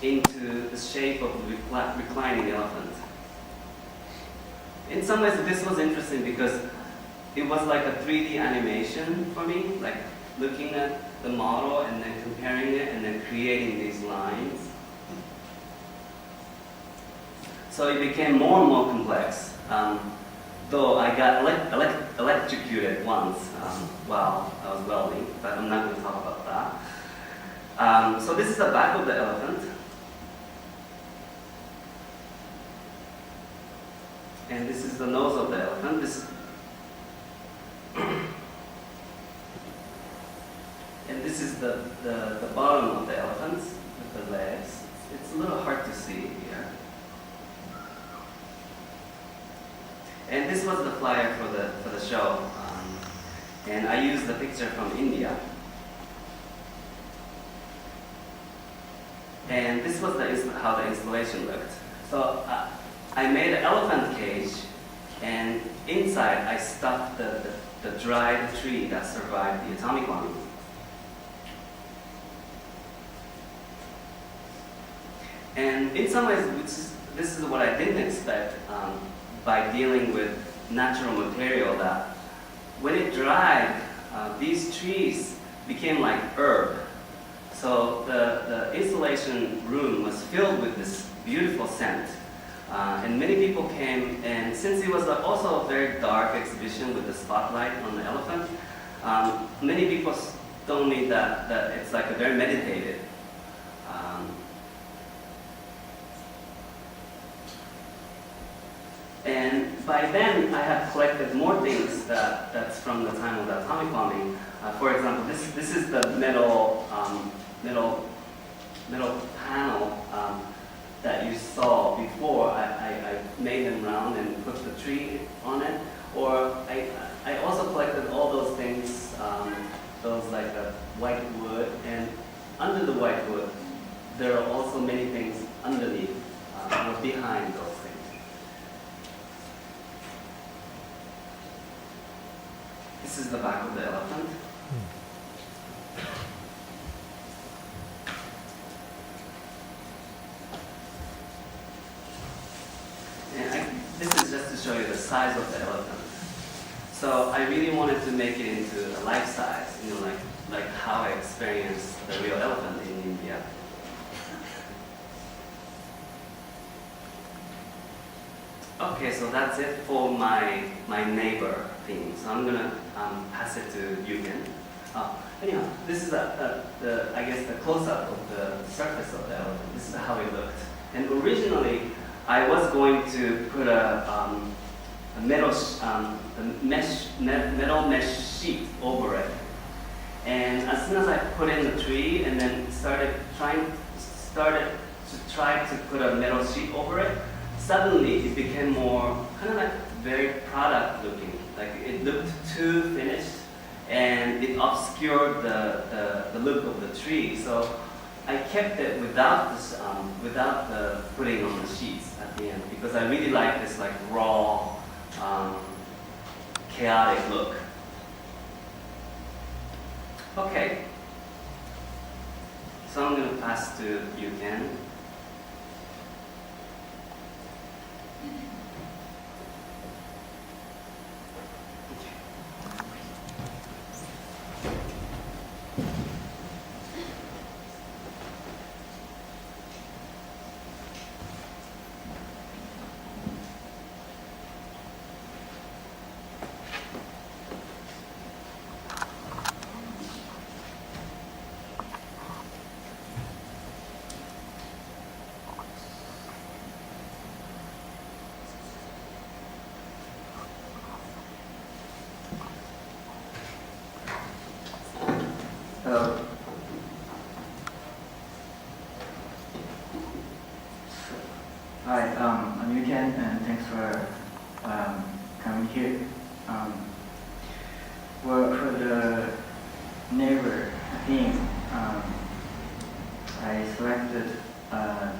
into the shape of a reclining elephant. In some ways, this was interesting because it was like a 3D animation for me, like looking at the model and then comparing it and then creating these lines. So it became more and more complex. Though I got electrocuted once while I was welding, but I'm not going to talk about that. So this is the back of the elephant. And this is the nose of the elephant. And this is the bottom of the elephant with the legs. It's a little hard to see here. And this was the flyer for the show. And I used the picture from India. And this was how the installation looked. So I made an elephant cage, and inside I stuffed the dried tree that survived the atomic bombing. And in some ways, this is what I didn't expect by dealing with natural material, that when it dried, these trees became like herb. So the installation room was filled with this beautiful scent. And many people came, and since it was also a very dark exhibition with the spotlight on the elephant, many people told me that it's like a very meditative. And by then, I had collected more things that's from the time of the atomic bombing. For example, this is the metal panel that you saw before. I made them round and put the tree on it. Or I also collected all those things, those like the white wood, and under the white wood, there are also many things underneath or behind those things. This is the back of the elephant. And this is just to show you the size of the elephant. So I really wanted to make it into a life size, like how I experienced the real elephant in India. Okay, so that's it for my neighbor theme. So I'm gonna pass it to Yuken. Anyhow, this is I guess the close-up of the surface of the elephant. This is how it looked. And originally, I was going to put a metal mesh sheet over it. And as soon as I put in the tree and then started to try to put a metal sheet over it, suddenly it became more kind of like very product looking. Like it looked too finished, and it obscured the look of the tree. So I kept it without the putting on the sheets at the end, because I really like this like raw, chaotic look. Okay, so I'm going to pass to Yuken. Hello. Hi, I'm Yuken, and thanks for coming here. Well, for the neighbor theme, I selected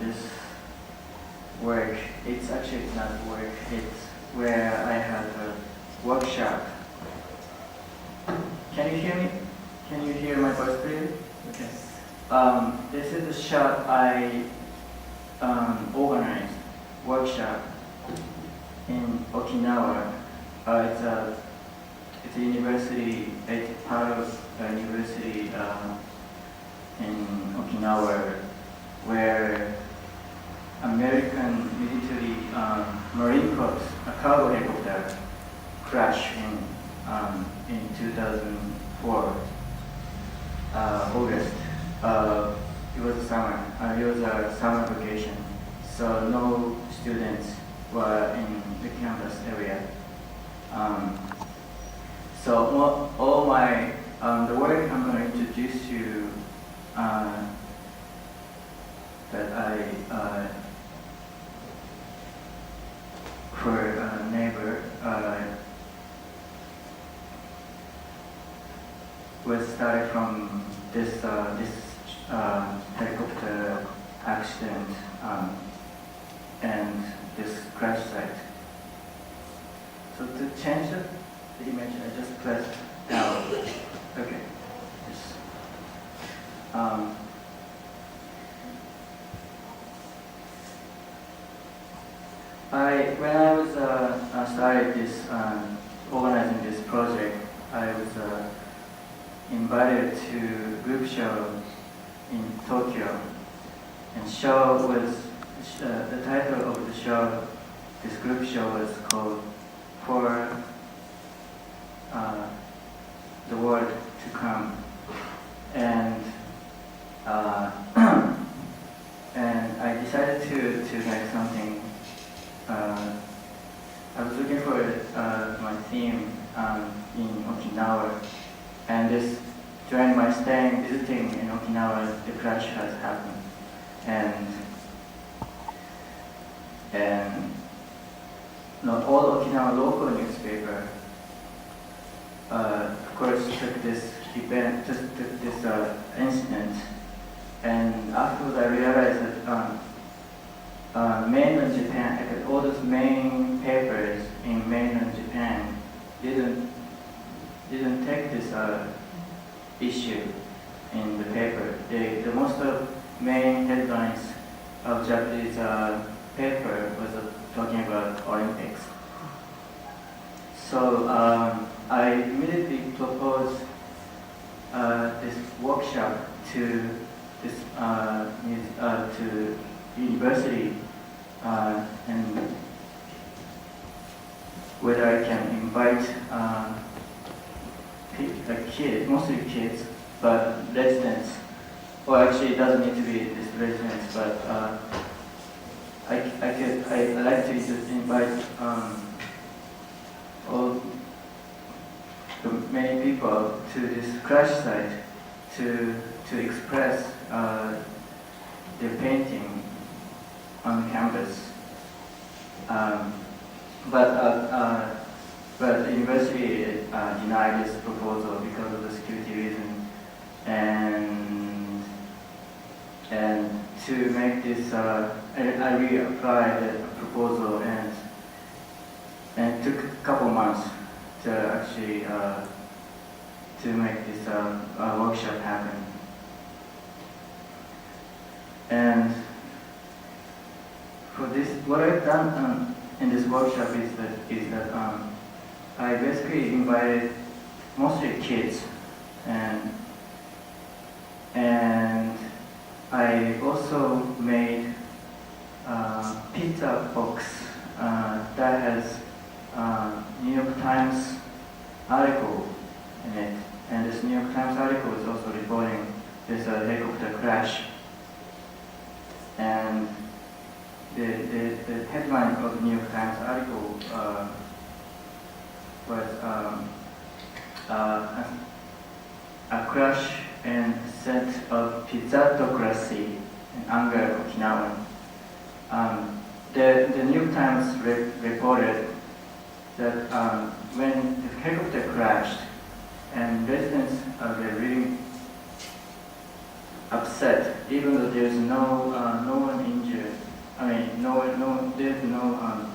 this work. It's actually not work, it's where I have a workshop. Can you hear me? Can you hear my voice clearly? Okay. This is a shot I organized workshop in Okinawa. It's a university, it's part of a university in Okinawa where American military Marine Corps, a cargo helicopter, crashed in 2004, August. It was summer. It was a summer vacation, so no students were in the campus area. So all my the work I'm going to introduce you that I for a neighbor was started from this helicopter accident and this crash site. So to change the image, I just pressed down. Okay. Yes. When I was started this organizing this project, I was invited to group show in Tokyo, and show was the title of the show. This group show was called "For the World to Come," and and I decided to make something. I was looking for my theme in Okinawa, and during my visiting in Okinawa, the crash has happened, and not all Okinawa local newspaper, of course, took this event, took this incident, and afterwards I realized that mainland Japan, all those main papers in mainland Japan didn't take this issue in the paper. The most of main headlines of Japanese paper was talking about Olympics. So I immediately proposed this workshop to this to university and whether I can invite kids, mostly kids, but residents. Well, actually, it doesn't need to be just residents, but I like to just invite many people to this crash site to express their painting on campus. But the university denied this proposal because of the security reason, and to make this, I reapplied the proposal, and it took a couple months to actually to make this workshop happen. And for this, what I've done in this workshop is that I basically invited mostly kids, and I also made a pizza box that has New York Times article in it, and this New York Times article is also reporting this helicopter crash, and the headline of the New York Times article was a crash and scent of pizzatocracy and anger Okinawan. The New York Times reported that when the helicopter crashed and residents were really upset, even though there's no one injured. I mean, there's no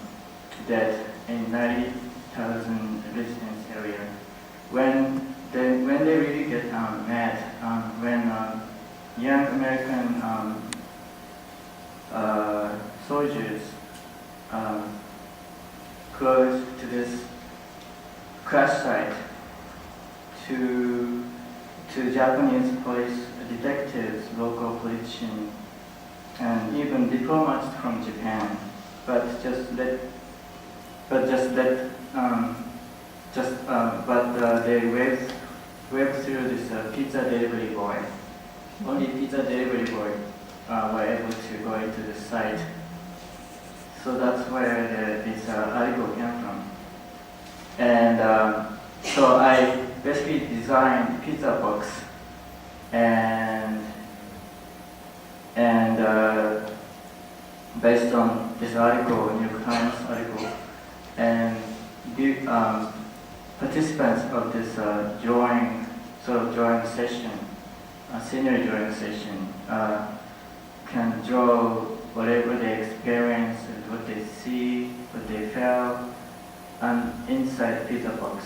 death in 90,000 residents area. When they really get mad, when young American soldiers close to this crash site to Japanese police detectives, local politicians, and even diplomats from Japan. But they waved through this pizza delivery boy. Only pizza delivery boy were able to go into the site. So that's where this article came from. And so I basically designed pizza box and based on this article, New York Times article, and participants of this drawing session, scenery drawing session, can draw whatever they experience, what they see, what they felt, and inside pizza box.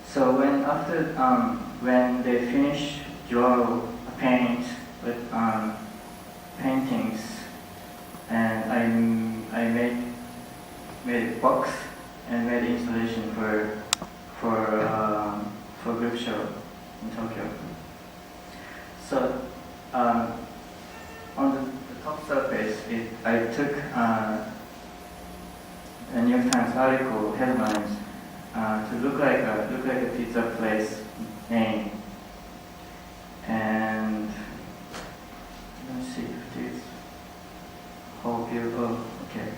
So when they finish paint with paintings, and I made a box and made installation for group show in Tokyo. So on the top surface, I took a New York Times article headlines to look like a pizza place name, and let's see if this whole view. Oh, okay.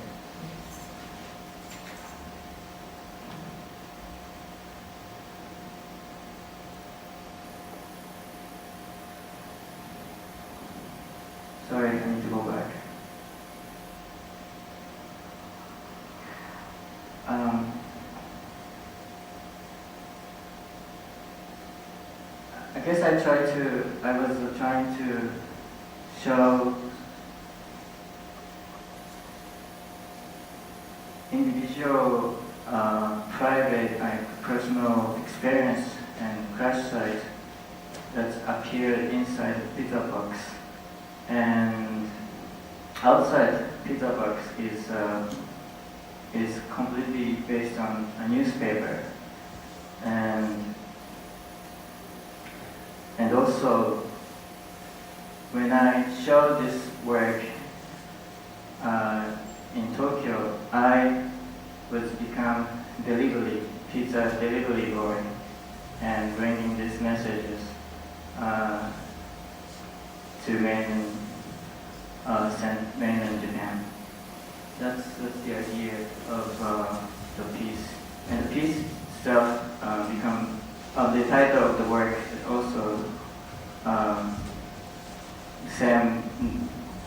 Sorry, I need to go back. I guess I was trying to show individual, private, personal experience and crash site that appeared inside the pizza box. And outside pizza box is completely based on a newspaper, and also when I showed this work in Tokyo, I was become pizza delivery boy, and bringing these messages to mainland Japan. That's the idea of the piece. And the piece itself become the title of the work is also the same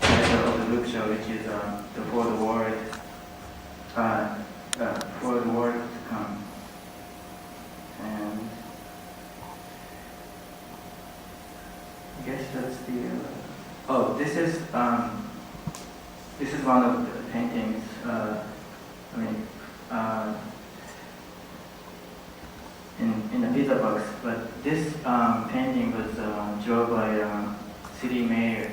title of the book show, which is For the World to Come. And I guess that's the. This is one of the paintings. In the pizza box, but this painting was drawn by city mayor,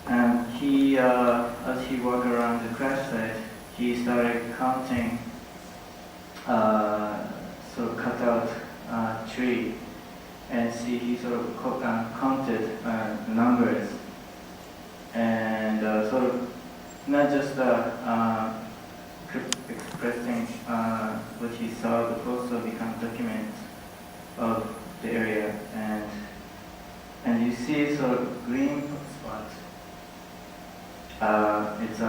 and he, as he walked around the crash site, he started counting, cut out tree, and he sort of counted the numbers, and sort of not just expressing what he saw, but also become documents of the area, and you see sort of green spots. It's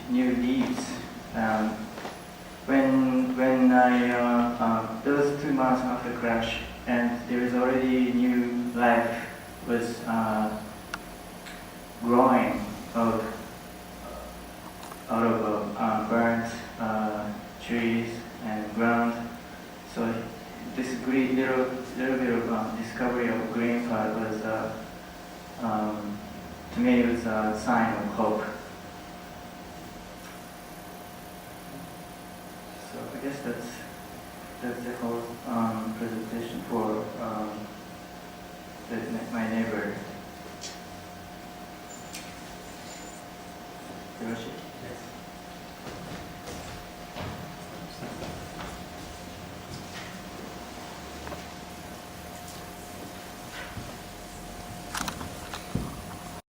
new leaves. When I there was 2 months after crash, and there is already new life was growing out of burnt trees and ground. So this little bit of discovery of green part was, to me, it was a sign of hope. guess that's the whole presentation for my neighbor. Hiroshi. Yes.